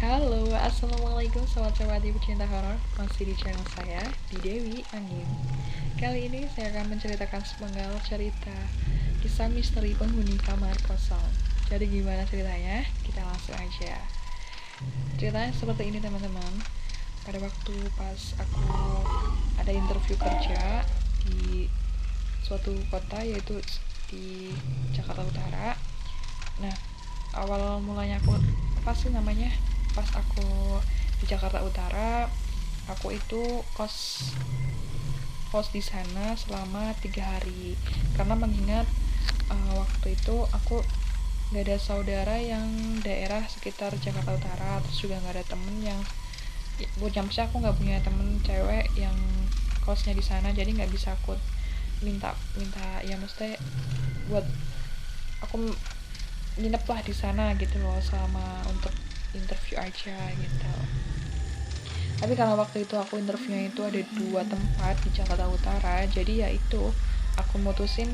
Halo, assalamualaikum sobat-sobat ibu cinta horor. Masih di channel saya, di Dewi Angin. Kali ini saya akan menceritakan sepenggal cerita kisah misteri penghuni kamar kosong. Jadi gimana ceritanya? Kita langsung aja. Ceritanya seperti ini teman-teman. Pada waktu pas aku ada interview kerja di suatu kota, yaitu di Jakarta Utara. Nah, awal mulanya aku apa sih namanya, pas aku di Jakarta Utara, aku itu kos kos di sana selama 3 hari karena mengingat waktu itu aku nggak ada saudara yang daerah sekitar Jakarta Utara, terus juga nggak ada temen yang buat jamsnya, aku nggak punya temen cewek yang kosnya di sana, jadi nggak bisa aku minta minta ya mesti buat aku nginep lah di sana gitu loh selama untuk interview aja gitu. Tapi karena waktu itu aku interviewnya itu ada 2 tempat di Jakarta Utara, jadi ya itu aku mutusin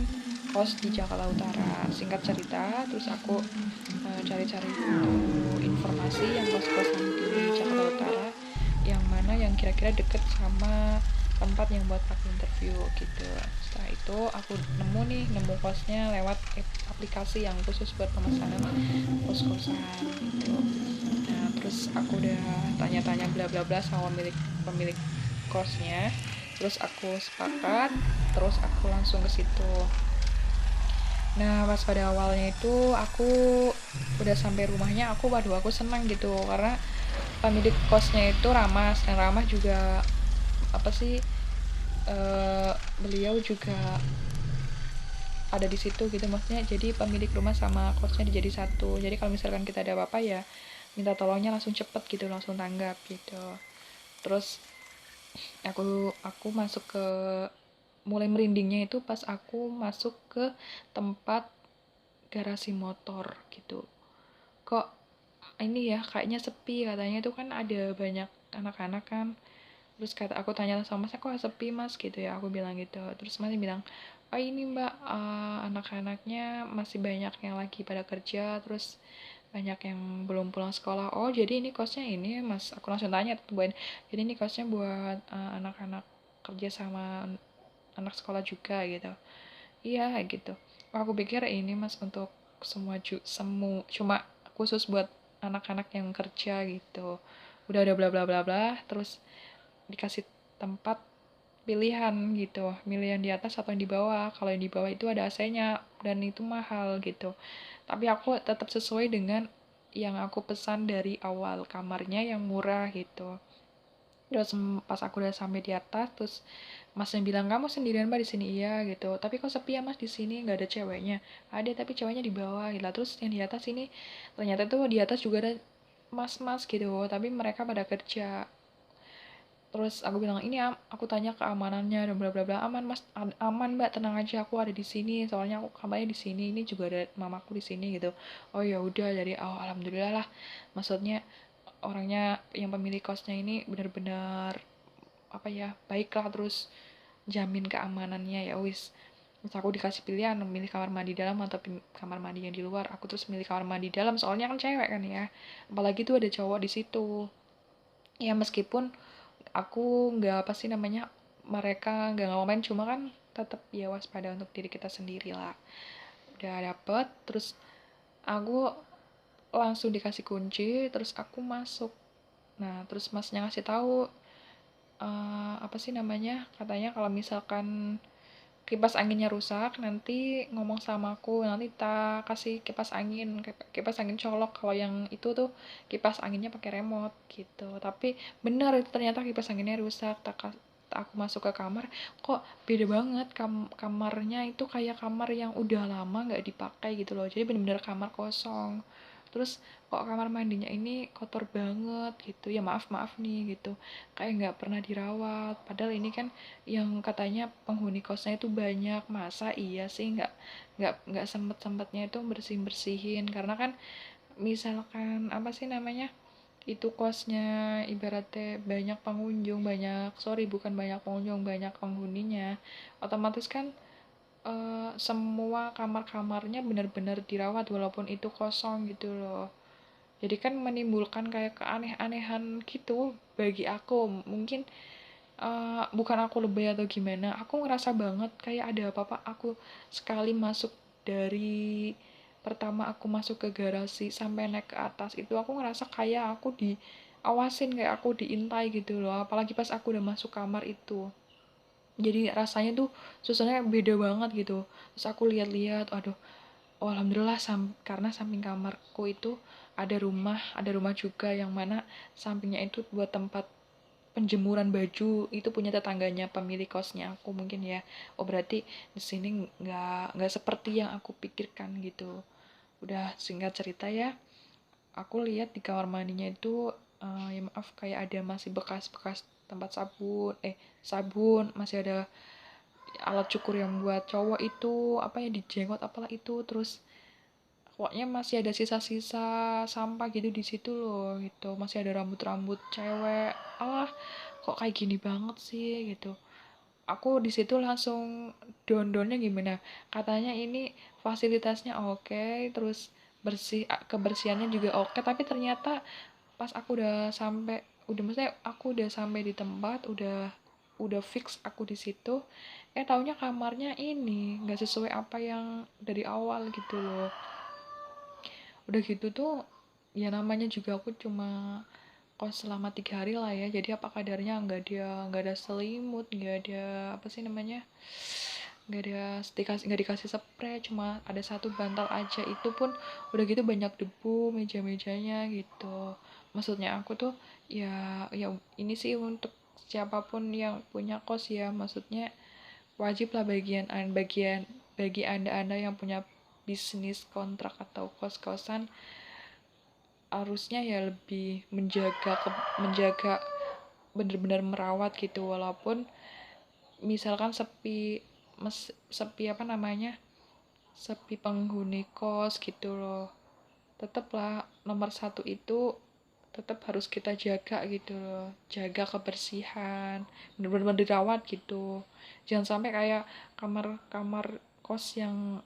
kos di Jakarta Utara. Singkat cerita, terus aku cari-cari informasi yang kos-kosan di Jakarta Utara yang mana yang kira-kira deket sama tempat yang buat aku interview gitu. Setelah itu aku nemu kosnya lewat aplikasi yang khusus buat pemesanan kos-kosan gitu. Nah terus aku udah tanya-tanya bla bla bla sama pemilik pemilik kosnya, terus aku sepakat, terus aku langsung ke situ. Nah pas pada awalnya itu aku udah sampai rumahnya, aku senang gitu karena pemilik kosnya itu ramah, dan ramah juga apa sih, beliau juga ada di situ gitu, maksudnya jadi pemilik rumah sama kosnya jadi satu, jadi kalau misalkan kita ada apa-apa ya minta tolongnya langsung cepet gitu, langsung tanggap gitu. Terus aku masuk ke, mulai merindingnya itu pas aku masuk ke tempat garasi motor gitu. Kok ini ya kayaknya sepi, katanya itu kan ada banyak anak-anak kan. Terus kata aku tanya sama masnya, kok sepi mas gitu ya, aku bilang gitu. Terus masnya bilang, oh ini mbak, anak-anaknya masih banyak yang lagi pada kerja, terus banyak yang belum pulang sekolah. Oh jadi ini kosnya ini mas, aku langsung tanya tuh, jadi ini kosnya buat anak-anak kerja sama anak sekolah juga gitu. Iya gitu. Oh, aku pikir ini mas untuk semu cuma khusus buat anak-anak yang kerja gitu. Udah bla bla bla bla, terus dikasih tempat pilihan gitu, milih yang di atas atau yang di bawah. Kalau yang di bawah itu ada AC-nya dan itu mahal gitu, tapi aku tetap sesuai dengan yang aku pesan dari awal, kamarnya yang murah gitu. Terus pas aku udah sampai di atas, terus masnya bilang, kamu sendirian mbak di sini? Iya gitu. Tapi kok sepi ya mas di sini, nggak ada ceweknya? Ada, tapi ceweknya di bawah gitu. Terus yang di atas ini, ternyata tuh di atas juga ada mas-mas gitu, tapi mereka pada kerja. Terus aku bilang, ini aku tanya keamanannya dan bla bla bla. Aman mas, aman mbak, tenang aja, aku ada di sini, soalnya aku kamarnya di sini, ini juga ada mamaku di sini gitu. Oh ya udah, jadi alhamdulillah lah, maksudnya orangnya yang pemilik kosnya ini benar-benar apa ya, baiklah, terus jamin keamanannya ya wis. Terus aku dikasih pilihan memilih kamar mandi dalam atau kamar mandi yang di luar. Aku terus milih kamar mandi dalam, soalnya kan cewek kan ya, apalagi tuh ada cowok di situ. Ya meskipun aku nggak apa sih namanya, mereka nggak ngomongin, cuma kan tetap ya waspada untuk diri kita sendiri lah. Udah dapet, terus aku langsung dikasih kunci, terus aku masuk. Nah terus masnya ngasih tahu, apa sih namanya, katanya kalau misalkan kipas anginnya rusak nanti ngomong sama aku, nanti kita kasih kipas angin colok. Kalau yang itu tuh kipas anginnya pakai remote gitu. Tapi benar itu ternyata kipas anginnya rusak. Aku masuk ke kamar, kok beda banget, kamarnya itu kayak kamar yang udah lama nggak dipakai gitu loh, jadi bener-bener kamar kosong. Terus kok kamar mandinya ini kotor banget gitu ya, maaf maaf nih gitu, kayak nggak pernah dirawat, padahal ini kan yang katanya penghuni kosnya itu banyak. Masa iya sih nggak sempet-sempetnya itu bersihin, karena kan misalkan apa sih namanya, itu kosnya ibaratnya banyak pengunjung, bukan banyak pengunjung, banyak penghuninya, otomatis kan semua kamar-kamarnya benar-benar dirawat walaupun itu kosong gitu loh. jadi kan menimbulkan kayak keaneh-anehan gitu bagi aku. Mungkin bukan aku lebay atau gimana, aku ngerasa banget kayak ada apa-apa. Aku sekali masuk dari pertama aku masuk ke garasi sampai naik ke atas itu, aku ngerasa kayak aku diawasin, kayak aku diintai gitu loh, apalagi pas aku udah masuk kamar itu. Jadi rasanya tuh suasananya beda banget gitu. Terus aku lihat-lihat, aduh, oh, alhamdulillah karena samping kamarku itu ada rumah juga yang mana sampingnya itu buat tempat penjemuran baju, itu punya tetangganya pemilik kosnya aku mungkin ya. Oh, berarti di sini nggak seperti yang aku pikirkan gitu. Udah, singkat cerita ya, aku lihat di kamar mandinya itu ya maaf, kayak ada masih bekas-bekas tempat sabun, masih ada alat cukur yang buat cowok itu, apa ya, dijenggot apalah itu. Terus pokoknya masih ada sisa-sisa sampah gitu di situ loh gitu, masih ada rambut-rambut cewek. Allah, kok kayak gini banget sih gitu. Aku di situ langsung down-downnya gimana, katanya ini fasilitasnya oke, terus kebersihannya juga oke, tapi ternyata pas aku maksudnya aku udah sampai di tempat, udah fix aku di situ, taunya kamarnya ini nggak sesuai apa yang dari awal gitu loh. Udah gitu tuh, ya namanya juga aku cuma kos selama 3 hari lah ya, jadi apa kadarnya, nggak ada selimut, nggak ada apa sih namanya, nggak dikasih spray, cuma ada satu bantal aja, itu pun udah gitu banyak debu meja-mejanya gitu. Maksudnya aku tuh, ya ini sih untuk siapapun yang punya kos ya, maksudnya wajib lah bagian bagi anda yang punya bisnis kontrak atau kos-kosan, harusnya ya lebih menjaga bener-bener merawat gitu. Walaupun misalkan sepi apa namanya, sepi penghuni kos gitu loh, tetaplah nomor satu itu tetap harus kita jaga gitu loh, jaga kebersihan, bener-bener dirawat gitu. Jangan sampai kayak kamar-kamar kos yang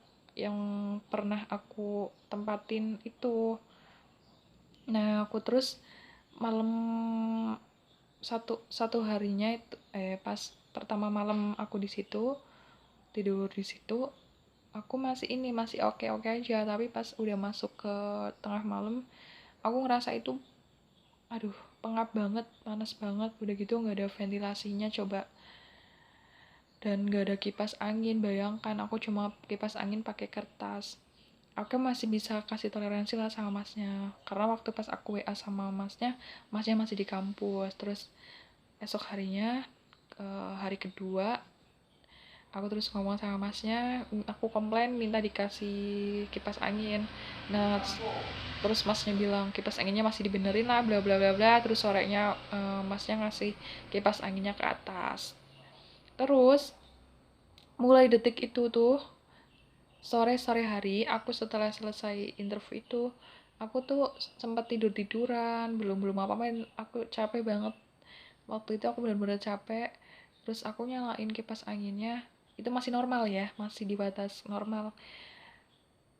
pernah aku tempatin itu. Nah, aku terus malam satu satu harinya itu, pas pertama malam aku di situ, tidur di situ, aku masih oke oke aja. Tapi pas udah masuk ke tengah malam, aku ngerasa itu, aduh, pengap banget, panas banget. Udah gitu nggak ada ventilasinya coba, dan nggak ada kipas angin. Bayangkan aku cuma kipas angin pakai kertas. Aku masih bisa kasih toleransi lah sama masnya, karena waktu pas aku WA sama masnya masih di kampus. Terus esok harinya, hari kedua, aku terus ngomong sama masnya, aku komplain minta dikasih kipas angin. Nah, terus masnya bilang kipas anginnya masih dibenerin lah, bla bla bla bla. Terus sorenya, masnya ngasih kipas anginnya ke atas. Terus mulai detik itu tuh, sore hari aku setelah selesai interview itu, aku tuh sempat tiduran, belum belum apa apa, aku capek banget. Waktu itu aku benar-benar capek. Terus aku nyalain kipas anginnya, itu masih normal ya, masih di batas normal.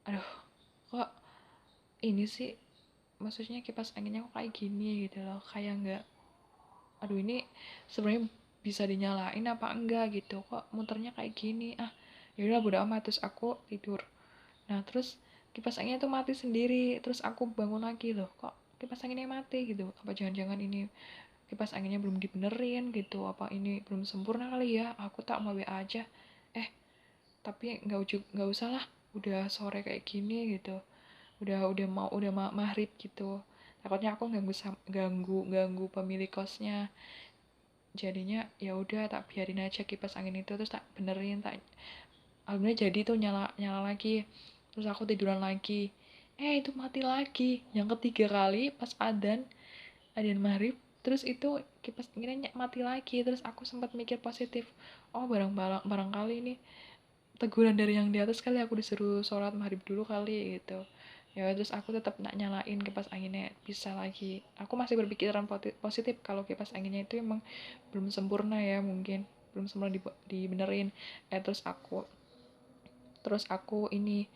Aduh, kok ini sih, maksudnya kipas anginnya kok kayak gini gitu loh, kayak nggak, aduh, ini sebenarnya bisa dinyalain apa enggak gitu, kok muternya kayak gini. Ya udah, bodo amat. Terus aku tidur. Nah, terus kipas anginnya tuh mati sendiri. Terus aku bangun lagi, loh, kok kipas anginnya mati gitu, apa jangan-jangan ini kipas anginnya belum dibenerin gitu, apa ini belum sempurna kali ya. Aku tak mau WA aja, tapi nggak usah lah, udah sore kayak gini gitu, udah maghrib gitu, takutnya aku ganggu ganggu pemilik kosnya. Jadinya ya udah, tak biarin aja kipas angin itu. Terus tak benerin, tak alhamdulillah jadi tuh nyala nyala lagi. Terus aku tiduran lagi, itu mati lagi yang ketiga kali pas adzan maghrib. Terus itu kipas anginnya mati lagi. Terus aku sempat mikir positif, oh, barangkali ini teguran dari yang di atas kali, aku disuruh sholat maghrib dulu kali gitu. Ya terus aku tetap nak nyalain kipas anginnya, bisa lagi. Aku masih berpikiran positif kalau kipas anginnya itu emang belum sempurna ya, mungkin belum sempurna dibenerin. Terus aku ini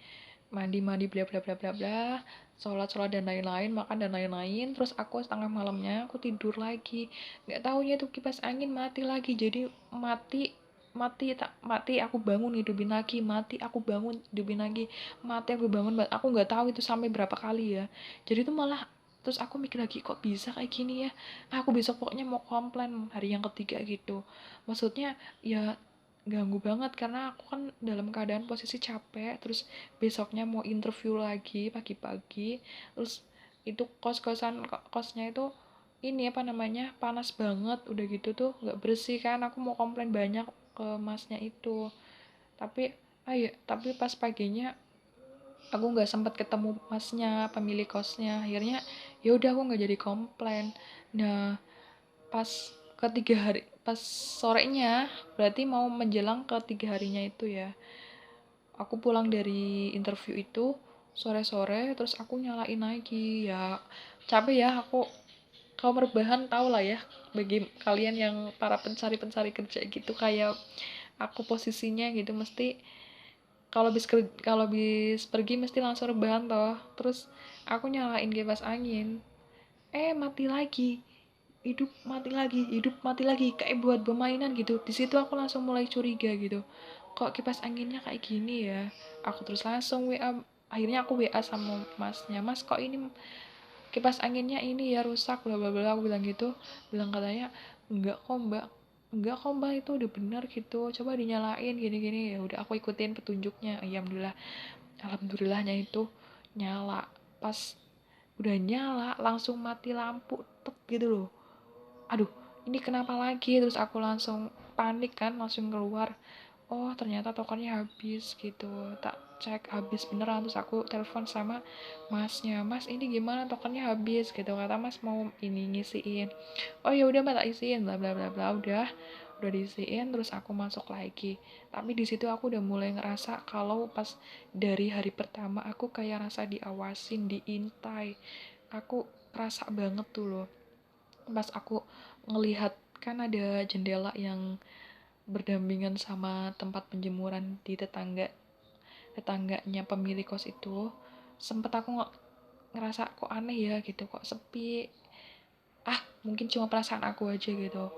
mandi bla bla bla bla bla, sholat dan lain-lain, makan dan lain-lain. Terus aku setengah malamnya aku tidur lagi, nggak taunya tuh kipas angin mati lagi. Jadi mati mati tak mati, aku bangun hidupin lagi, mati aku bangun hidupin lagi, mati aku bangun. Aku nggak tahu itu sampai berapa kali ya. Jadi itu malah, terus aku mikir lagi, kok bisa kayak gini ya. Aku besok pokoknya mau komplain hari yang ketiga gitu. Maksudnya ya ganggu banget, karena aku kan dalam keadaan posisi capek, terus besoknya mau interview lagi pagi-pagi, terus itu kosnya itu ini apa namanya, panas banget, udah gitu tuh nggak bersih kan. Aku mau komplain banyak ke masnya itu, tapi tapi pas paginya aku nggak sempat ketemu masnya, pemilik kosnya. Akhirnya ya udah aku nggak jadi komplain. Nah, pas sorenya, berarti mau menjelang ketiga harinya itu ya, aku pulang dari interview itu sore-sore, terus aku nyalain lagi ya. Capek ya aku. Kaum rebahan tau lah ya, bagi kalian yang para pencari kerja gitu, kayak aku posisinya gitu, mesti kalau bis pergi mesti langsung rebahan toh. Terus aku nyalain kipas angin, mati lagi, hidup mati lagi, kayak buat permainan gitu. Di situ aku langsung mulai curiga gitu, kok kipas anginnya kayak gini ya. Aku terus langsung akhirnya aku WA sama masnya, mas kok ini kipas anginnya ini ya rusak, bla bla bla. Aku bilang gitu, bilang katanya enggak kok mbak itu udah benar gitu, coba dinyalain gini gini. Ya udah aku ikutin petunjuknya, alhamdulillahnya itu nyala. Pas udah nyala langsung mati lampu tek gitu loh. Aduh, ini kenapa lagi? Terus aku langsung panik kan, langsung keluar. Oh, ternyata tokennya habis gitu. Tak cek habis beneran. Terus aku telepon sama masnya, mas ini gimana, tokennya habis gitu. Kata mas mau ini ngisiin. Oh ya udah mbak, tak isiin, bla bla bla bla. Udah diisiin. Terus aku masuk lagi. Tapi di situ aku udah mulai ngerasa kalau pas dari hari pertama aku kayak rasa diawasin, diintai. Aku kerasa banget tuh loh pas aku ngelihat, kan ada jendela yang berdampingan sama tempat penjemuran di tetangganya pemilik kos itu. Sempet aku ngerasa kok aneh ya gitu, kok sepi. Mungkin cuma perasaan aku aja gitu.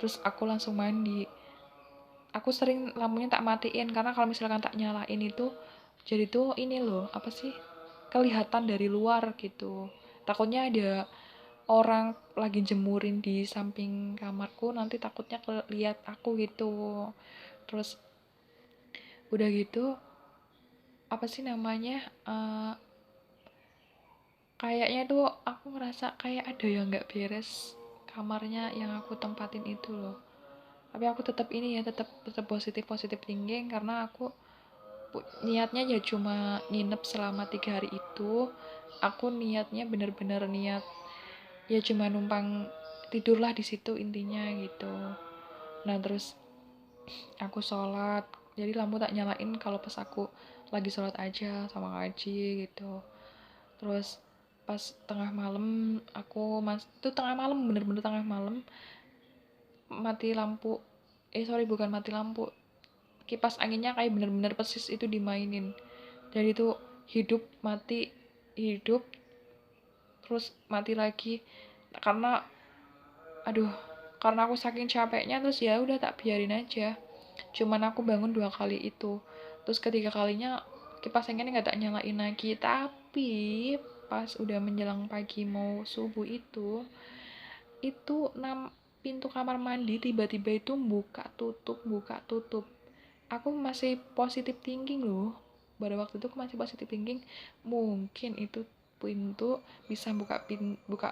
Terus aku langsung mandi. Aku sering lampunya tak matiin, karena kalau misalkan tak nyalain itu jadi tuh ini loh, apa sih, kelihatan dari luar gitu. Takutnya ada orang lagi jemurin di samping kamarku, nanti takutnya lihat aku gitu. Terus udah gitu, apa sih namanya, kayaknya tuh aku ngerasa kayak ada yang nggak beres kamarnya yang aku tempatin itu loh. Tapi aku tetap ini ya, tetap positif thinking, karena aku niatnya ya cuma nginep selama 3 hari itu. Aku niatnya bener-bener niat ya cuma numpang tidurlah di situ intinya gitu. Nah terus aku sholat, jadi lampu tak nyalain kalau pas aku lagi sholat aja sama ngaji gitu. Terus pas tengah malam itu tengah malam, bener-bener tengah malam, mati lampu, bukan mati lampu, kipas anginnya kayak bener-bener persis itu dimainin. Jadi itu hidup mati, hidup terus mati lagi. Karena aduh, karena aku saking capeknya, terus ya udah tak biarin aja. Cuman aku bangun 2 kali itu. Terus ketiga kalinya kipas anginnya nggak tak nyalain lagi. Tapi pas udah menjelang pagi mau subuh itu pintu kamar mandi tiba-tiba itu buka tutup. Aku masih positive thinking loh. Pada waktu itu aku masih positive thinking, mungkin itu pintu bisa buka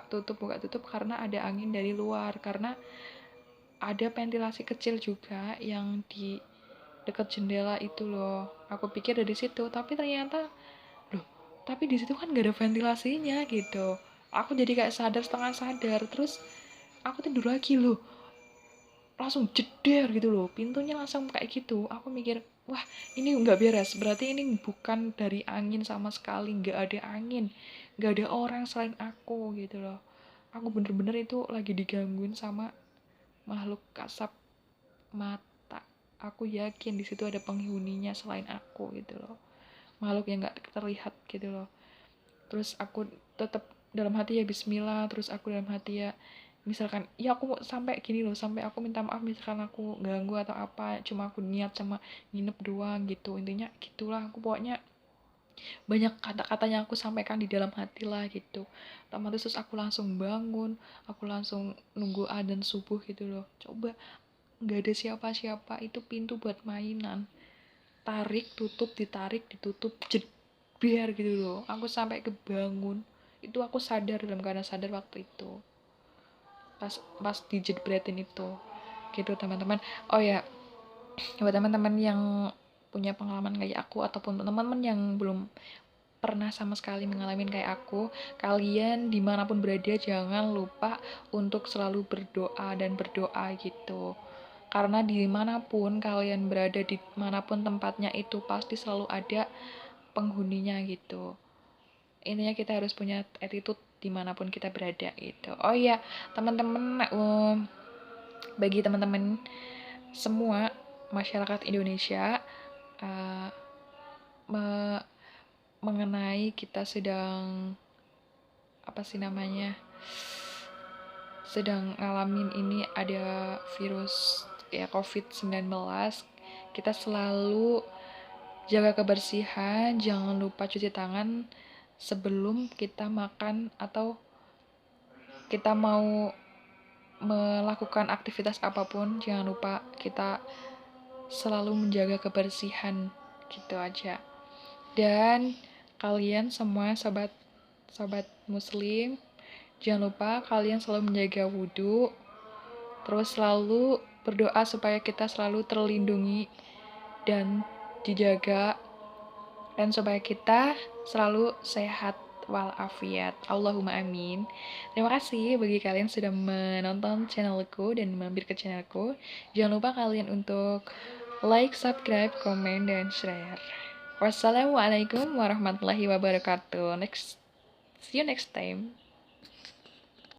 tutup karena ada angin dari luar, karena ada ventilasi kecil juga yang di dekat jendela itu loh. Aku pikir dari situ, tapi ternyata loh, tapi di situ kan gak ada ventilasinya gitu. Aku jadi kayak sadar setengah sadar, terus aku tidur lagi loh, langsung jeder gitu loh, pintunya langsung kayak gitu. Aku mikir, wah ini nggak beres, berarti ini bukan dari angin sama sekali, nggak ada angin, nggak ada orang selain aku gitu loh. Aku bener-bener itu lagi digangguin sama makhluk kasat mata. Aku yakin di situ ada penghuninya selain aku gitu loh, makhluk yang nggak terlihat gitu loh. terus aku tetap dalam hati ya bismillah, terus aku dalam hati ya misalkan ya aku sampai gini loh, sampai aku minta maaf misalkan aku ganggu atau apa, cuma aku niat sama nginep doang gitu, intinya gitulah. Aku pokoknya banyak kata-katanya aku sampaikan di dalam hati lah gitu. Otomatis terus aku langsung bangun, aku langsung nunggu adzan subuh gitu loh. Coba nggak ada siapa-siapa, itu pintu buat mainan, tarik tutup ditarik ditutup jedber gitu loh. Aku sampai kebangun, itu aku sadar, dalam keadaan sadar waktu itu, pas pas dijedbretin itu gitu teman-teman. Oh ya, buat teman-teman yang punya pengalaman kayak aku ataupun teman-teman yang belum pernah sama sekali mengalami kayak aku, kalian dimanapun berada jangan lupa untuk selalu berdoa dan berdoa gitu. Karena dimanapun kalian berada, dimanapun tempatnya itu pasti selalu ada penghuninya gitu. Intinya kita harus punya attitude dimanapun kita berada gitu. Oh iya teman-teman, bagi teman-teman semua masyarakat Indonesia, uh, me- mengenai kita sedang apa sih namanya, sedang ngalamin ini, ada virus ya COVID-19, kita selalu jaga kebersihan, jangan lupa cuci tangan sebelum kita makan atau kita mau melakukan aktivitas apapun. Jangan lupa kita selalu menjaga kebersihan gitu aja. Dan kalian semua sobat muslim, jangan lupa kalian selalu menjaga wudhu, terus selalu berdoa supaya kita selalu terlindungi dan dijaga, dan supaya kita selalu sehat walafiat. Allahumma amin. Terima kasih bagi kalian sudah menonton channelku dan mampir ke channelku. Jangan lupa kalian untuk like, subscribe, komen, dan share. Wassalamualaikum warahmatullahi wabarakatuh. See you next time.